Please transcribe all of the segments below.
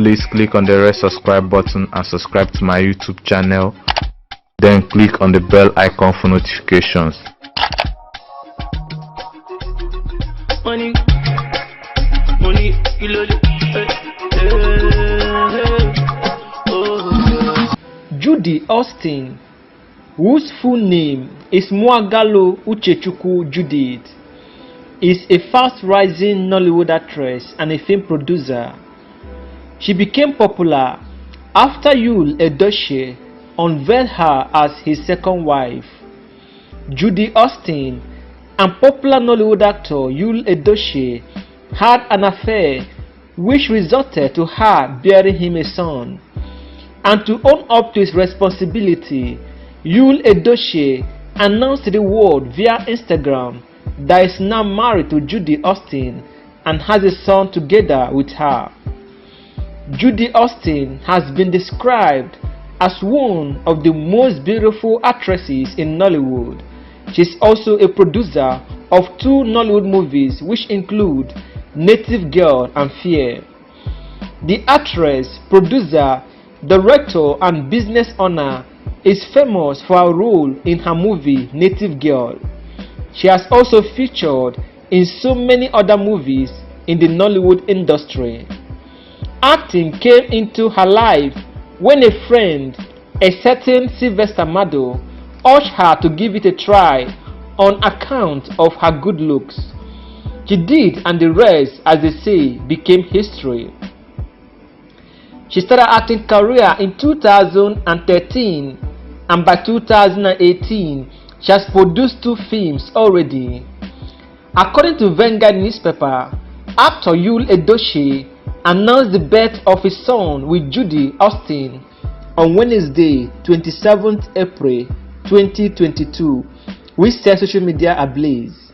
please click on the red subscribe button and subscribe to my YouTube channel. Then click on the bell icon for notifications. Money, Judy Austin, whose full name is Mwagalo Uchechukwu Judith, is a fast-rising Nollywood actress and a film producer. She became popular after Yul Edochie unveiled her as his second wife. Judy Austin and popular Nollywood actor Yul Edochie had an affair which resulted to her bearing him a son. And to own up to his responsibility, Yul Edochie announced to the world via Instagram that he is now married to Judy Austin and has a son together with her. Judy Austin has been described as one of the most beautiful actresses in Nollywood. She is also a producer of 2 Nollywood movies which include Native Girl and Fear. The actress, producer, director and business owner is famous for her role in her movie Native Girl. She has also featured in so many other movies in the Nollywood industry. Acting came into her life when a friend, a certain Sylvester Mado, urged her to give it a try on account of her good looks. She did, and the rest, as they say, became history. She started acting career in 2013, and by 2018 she has produced 2 films already. According to Vanguard newspaper, actor Yul Edochie announced the birth of his son with Judy Austin on Wednesday, 27th April 2022, which set social media ablaze.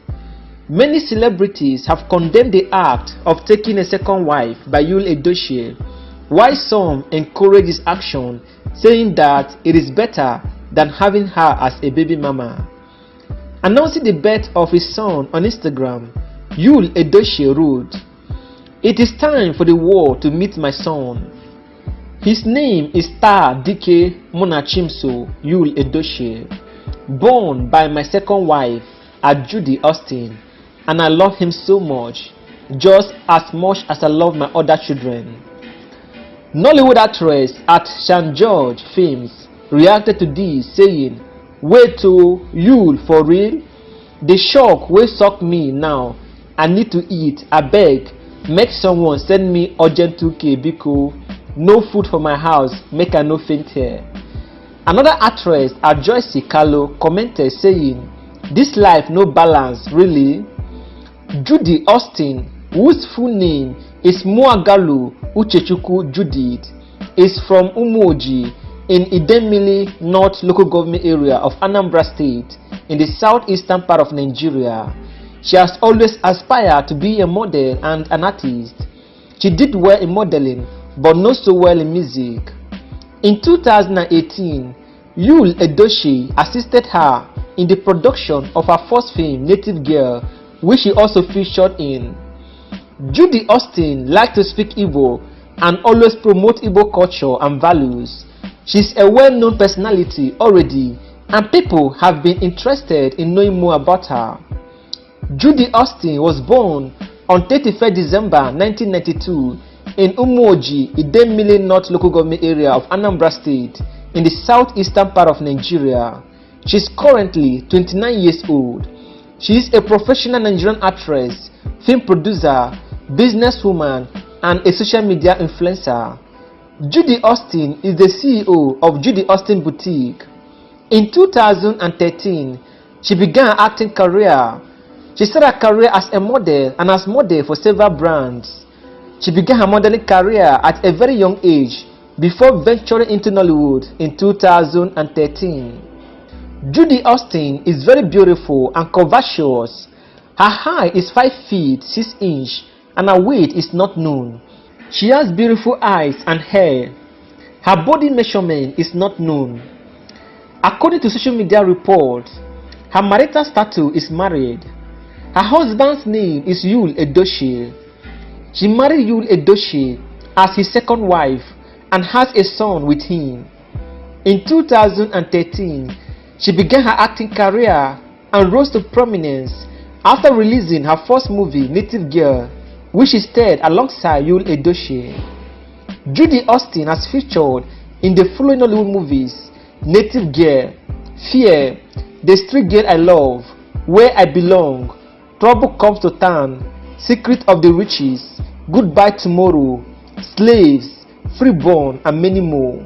Many celebrities have condemned the act of taking a second wife by Yul Edochie, while some encourage his action, saying that it is better than having her as a baby mama. Announcing the birth of his son on Instagram, Yul Edochie wrote, "It is time for the world to meet my son. His name is Star Dike Munachimso Yul Edochie, born by my second wife at Judy Austin, and I love him so much, just as much as I love my other children." Nollywood actress at St. George Films reacted to this, saying, "Wait to Yul for real? The shock will suck me now. I need to eat. I beg, make someone send me urgent 2K because no food for my house, make I no faint here." Another actress, Joyce Carlo, commented saying, "This life no balance, really?" Judy Austin, whose full name is Mwagalo Uchechukwu Judith, is from Umuoji in Idemili North local government area of Anambra State in the southeastern part of Nigeria. She has always aspired to be a model and an artist. She did well in modeling, but not so well in music. In 2018, Yul Edochie assisted her in the production of her first film, Native Girl, which she also featured in. Judy Austin likes to speak Igbo and always promote Igbo culture and values. She's a well-known personality already, and people have been interested in knowing more about her. Judy Austin was born on 31st December 1992 in Umuoji, Idemili North local government area of Anambra State in the southeastern part of Nigeria. She is currently 29 years old. She is a professional Nigerian actress, film producer, businesswoman, and a social media influencer. Judy Austin is the CEO of Judy Austin Boutique. In 2013, she began her acting career. She started her career as a model and as model for several brands. She began her modeling career at a very young age before venturing into Nollywood in 2013. Judy Austin is very beautiful and curvaceous. Her height is 5 feet 6 inches and her weight is not known. She has beautiful eyes and hair. Her body measurement is not known. According to social media reports, her marital status is married. Her husband's name is Yul Edochie. She married Yul Edochie as his second wife and has a son with him. In 2013, she began her acting career and rose to prominence after releasing her first movie, Native Girl, which she starred alongside Yul Edochie. Judy Austin has featured in the following Hollywood movies: Native Girl, Fear, The Street Girl I Love, Where I Belong, Trouble Comes to Town, Secret of the Riches, Goodbye Tomorrow, Slaves, Freeborn, and many more.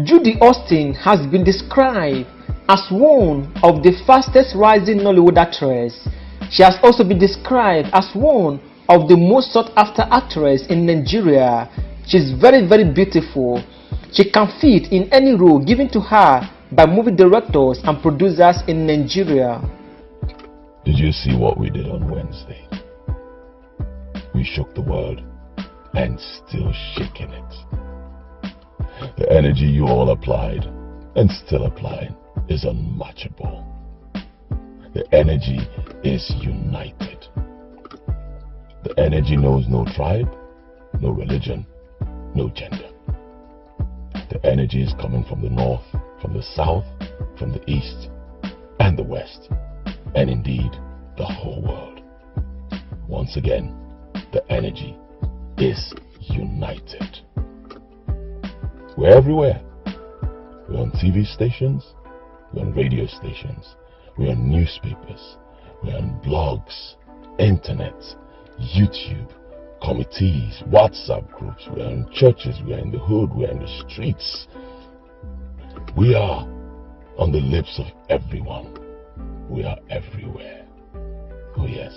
Judy Austin has been described as one of the fastest rising Nollywood actresses. She has also been described as one of the most sought after actresses in Nigeria. She's very, very beautiful. She can fit in any role given to her by movie directors and producers in Nigeria. Did you see what we did on Wednesday? We shook the world and still shaking it. The energy you all applied and still applying is unmatchable. The energy is united. The energy knows no tribe, no religion, no gender. The energy is coming from the north, from the south, from the east, and the west, and indeed the whole world. Once again, the energy is united. We're everywhere. We're on TV stations, we're on radio stations, we're on newspapers, we're on blogs, internet, YouTube, committees, WhatsApp groups, we're in churches, we're in the hood, we're in the streets. We are on the lips of everyone. We are everywhere. Oh yes.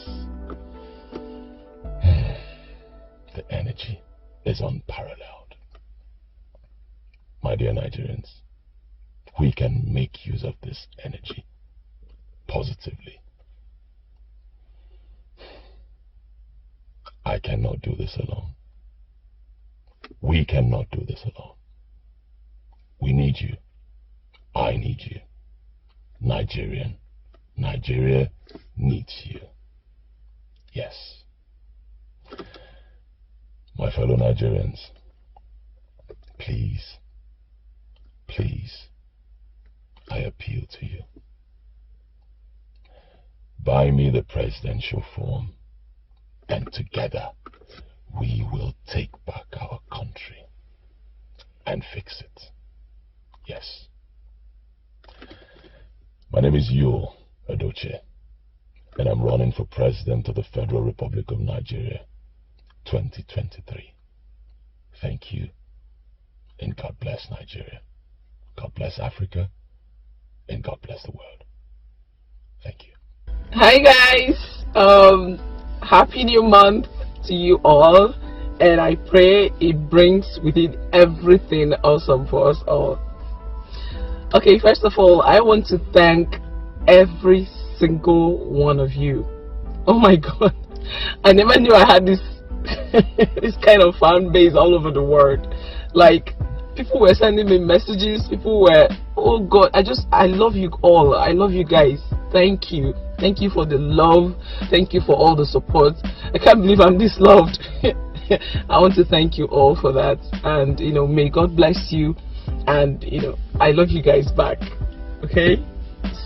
The energy is unparalleled. My dear Nigerians, we can make use of this energy positively. I cannot do this alone. We cannot do this alone. We need you. I need you. Nigeria needs you. Yes. My fellow Nigerians, please, I appeal to you. Buy me the presidential form, and together we will take back our country and fix it. Yes. My name is Yul Edochie, and I'm running for President of the Federal Republic of Nigeria 2023. Thank you, and God bless Nigeria. God bless Africa, and God bless the world. Thank you. Hi guys, happy new month to you all, and I pray it brings with it everything awesome for us all. Okay, first of all, I want to thank every single one of you. Oh my god, I never knew I had this this kind of fan base all over the world. Like, people were sending me messages, people were, oh god, I love you all. I love you guys. Thank you for the love, thank you for all the support. I can't believe I'm this loved. I want to thank you all for that, and may God bless you, and I love you guys back. Okay,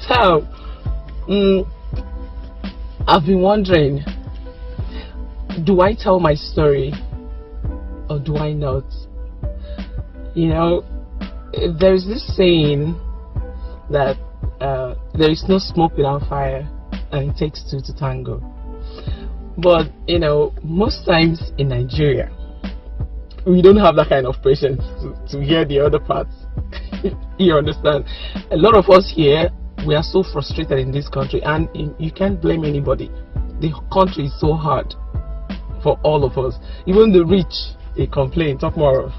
so I've been wondering, do I tell my story or do I not? There's this saying that there is no smoke without fire, and it takes two to tango. But most times in Nigeria, we don't have that kind of patience to hear the other parts. You understand? A lot of us here, we are so frustrated in this country, and you can't blame anybody. The country is so hard for all of us. Even the rich, they complain, talk more of.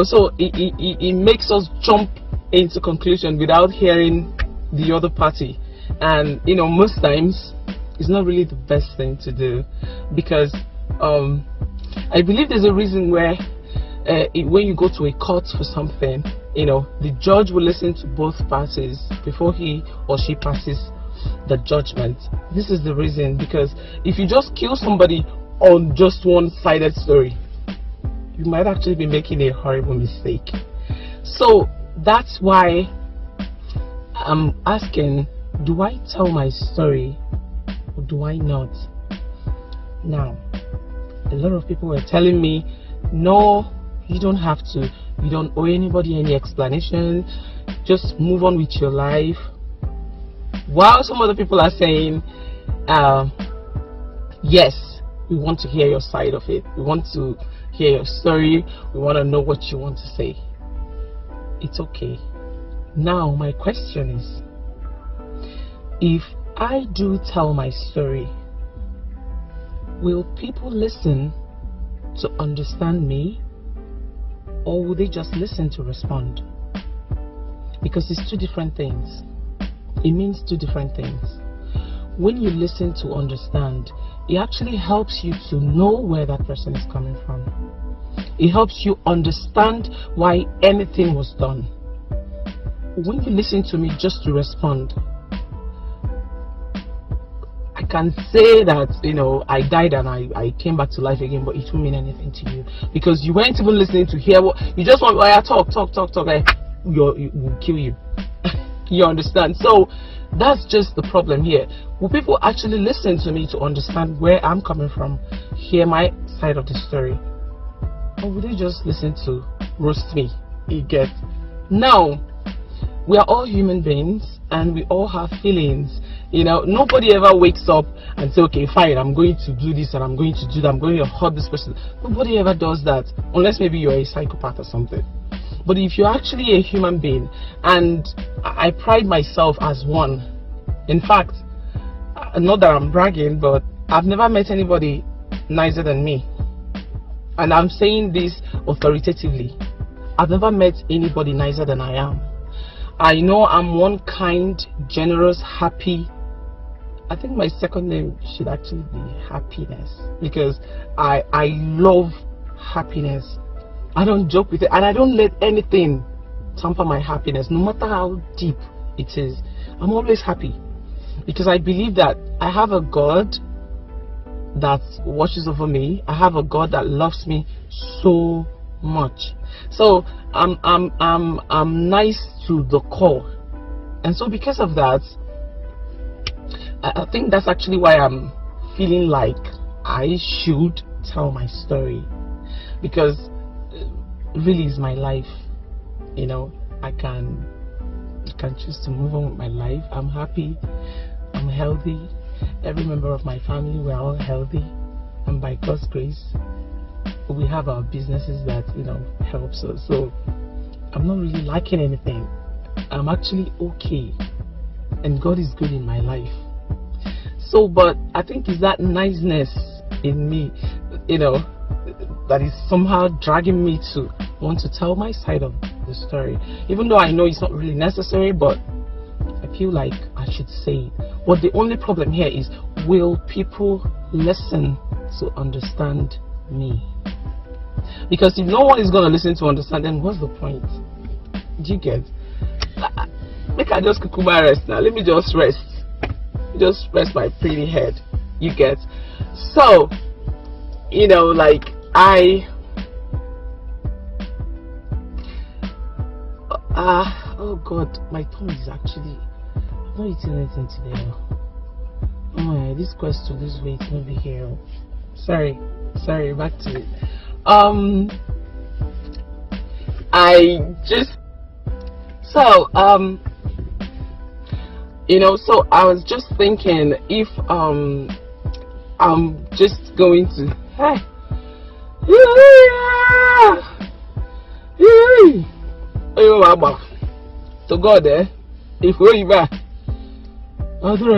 So it makes us jump into conclusion without hearing the other party, and most times it's not really the best thing to do, because I believe there's a reason where when you go to a court for something, the judge will listen to both parties before he or she passes the judgment. This is the reason, because if you just kill somebody on just one-sided story, you might actually be making a horrible mistake. So that's why I'm asking, do I tell my story or do I not? Now, a lot of people were telling me, no, you don't have to. You don't owe anybody any explanation. Just move on with your life. While some other people are saying, yes, we want to hear your side of it. We want to hear your story. We want to know what you want to say. It's okay. Now, my question is, if I do tell my story, will people listen to understand me, or will they just listen to respond? Because it's two different things. It means two different things. When you listen to understand, it actually helps you to know where that person is coming from. It helps you understand why anything was done. When you listen to me just to respond, I can say that, you know, I died and I came back to life again, but it won't mean anything to you because you weren't even listening to hear what you just want. Talk. Like, it will kill you. You understand? So that's just the problem here. Will people actually listen to me to understand where I'm coming from, hear my side of the story, or will they just listen to roast me? You get? Now, we are all human beings and we all have feelings. You know, nobody ever wakes up and say, okay, fine, I'm going to do this and I'm going to do that, I'm going to hurt this person. Nobody ever does that, unless maybe you're a psychopath or something. But if you're actually a human being, and I pride myself as one, in fact, not that I'm bragging, but I've never met anybody nicer than me. And I'm saying this authoritatively. I've never met anybody nicer than I am. I know I'm one kind, generous, happy. I think my second name should actually be Happiness, because I love happiness. I don't joke with it, and I don't let anything tamper my happiness, no matter how deep it is. I'm always happy because I believe that I have a God that watches over me. I have a God that loves me so much. So I'm nice to the core, and so because of that, I think that's actually why I'm feeling like I should tell my story, because really is my life. You know, I can choose to move on with my life. I'm happy, I'm healthy, every member of my family, we're all healthy, and by God's grace we have our businesses that, you know, helps us. So I'm not really lacking anything. I'm actually okay, and God is good in my life. So, but I think it's that niceness in me, you know, that is somehow dragging me to want to tell my side of the story, even though I know it's not really necessary, but I feel like I should say it. But the only problem here is, will people listen to understand me? Because if no one is going to listen to understand, then what's the point? Do you get? Make I just kukuma rest now. Let me just rest. Just rest my pretty head. You get? So, you know, like oh God, my tongue is actually, I'm not eating anything today. Oh yeah, this question, this weight won't be here. Sorry, back to it. You know, so I was just thinking, if I'm just going to, hey, to God there, if we back,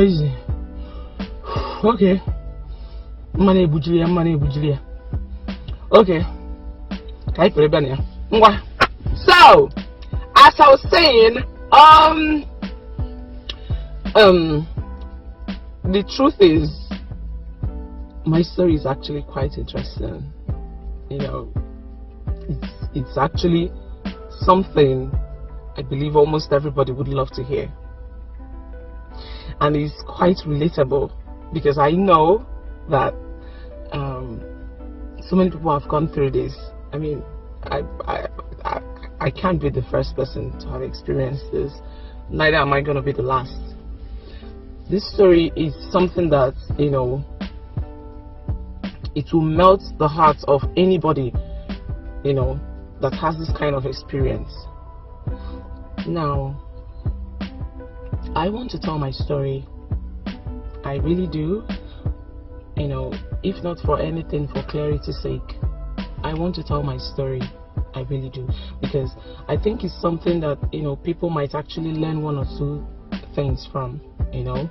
easy. Okay, money bujulia. Okay, so as I was saying, the truth is, my story is actually quite interesting. You know, it's actually something I believe almost everybody would love to hear, and it's quite relatable, because I know that so many people have gone through this, I mean, I can't be the first person to have experienced this. Neither am I going to be the last. This story is something that, you know, it will melt the heart of anybody, you know, that has this kind of experience. Now, I want to tell my story. I really do. You know, if not for anything, for clarity's sake, I want to tell my story. I really do, because I think it's something that, you know, people might actually learn one or two things from. You know,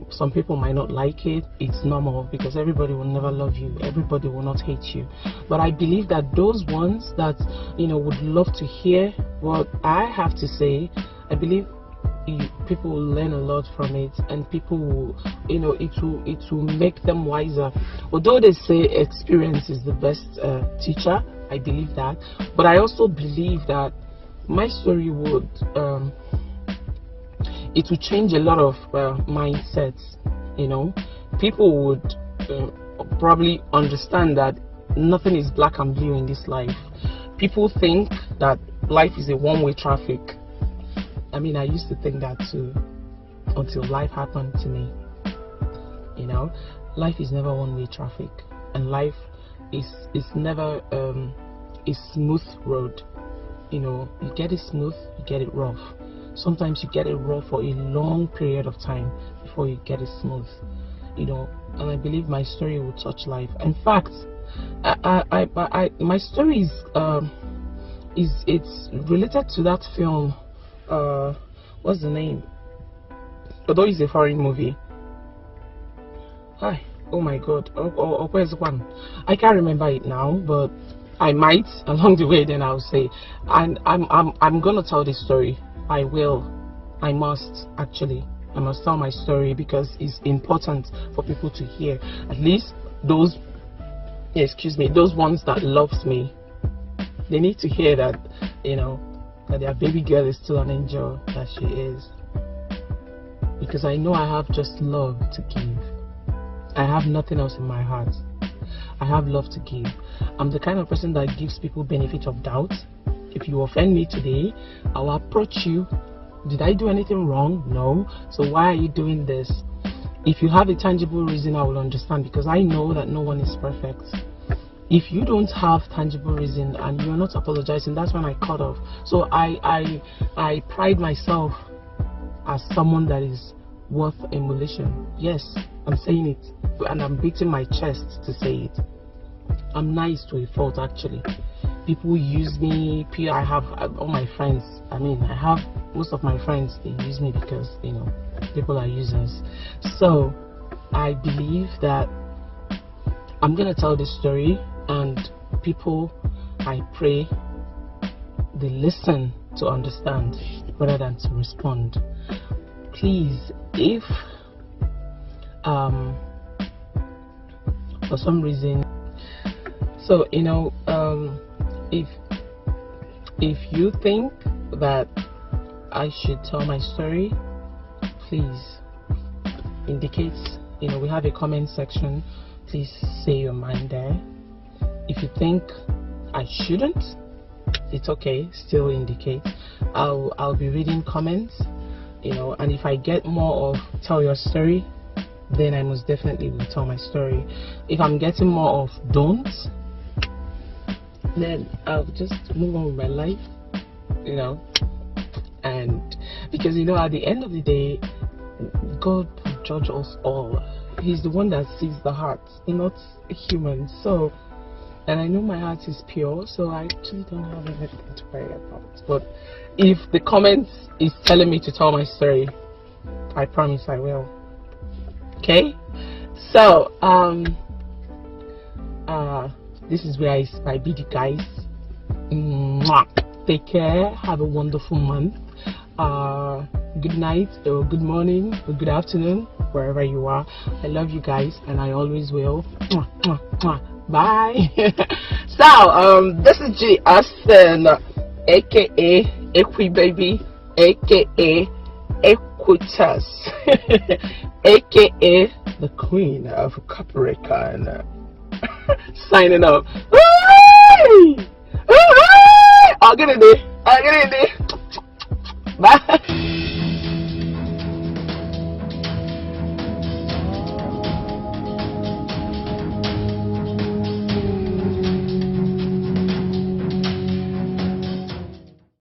some people might not like it. It's normal, because everybody will never love you, everybody will not hate you. But I believe that those ones that, you know, would love to hear what I have to say, I believe people will learn a lot from it, and people will, you know, it will make them wiser. Although they say experience is the best teacher, I believe that, but I also believe that my story would it will change a lot of mindsets. You know, people would probably understand that nothing is black and blue in this life. People think that life is a one-way traffic. I mean, I used to think that too, until life happened to me. You know, life is never one-way traffic, and life is never a smooth road. You know, you get it smooth, you get it rough. Sometimes you get it rough for a long period of time before you get it smooth. You know, and I believe my story will touch life. In fact, my story is it's related to that film. What's the name? Although it's a foreign movie. Hi, oh my god, where's the one? I can't remember it now, but I might along the way. Then I'll say, and I'm gonna tell this story. I must actually. I must tell my story, because it's important for people to hear. At least those, those ones that loves me, they need to hear that, you know, that their baby girl is still an angel, that she is. Because I know I have just love to give. I have nothing else in my heart. I have love to give. I'm the kind of person that gives people benefit of doubt. If you offend me today, I'll approach you. Did I do anything wrong? No. So why are you doing this? If you have a tangible reason, I will understand, because I know that no one is perfect. If you don't have tangible reason and you're not apologizing, that's when I cut off. So I pride myself as someone that is worth emulation. Yes, I'm saying it, and I'm beating my chest to say it. I'm nice to a fault, actually. People use me. I have all my friends. I mean, I have most of my friends. They use me because, you know, people are users. So I believe that I'm gonna tell this story, and people, I pray, they listen to understand rather than to respond. Please, if for some reason, so you know, if you think that I should tell my story, please indicate. You know, we have a comment section. Please say your mind there. If you think I shouldn't, it's okay, still indicate. I'll be reading comments, you know, and if I get more of tell your story, then I most definitely will tell my story. If I'm getting more of don't, then I'll just move on with my life, you know. And because, you know, at the end of the day, God will judge us all. He's the one that sees the heart, not a human. So, and I know my heart is pure, so I actually don't have anything to worry about. But if the comments is telling me to tell my story, I promise I will. Okay? So, this is where I bid you guys. Take care. Have a wonderful month. Good night, or good morning, or good afternoon, wherever you are. I love you guys, and I always will. Bye. So, this is Judy Austin, aka Equi Baby, aka Equitas, aka the Queen of Capricorn. Signing off. I'll get it there. Bye.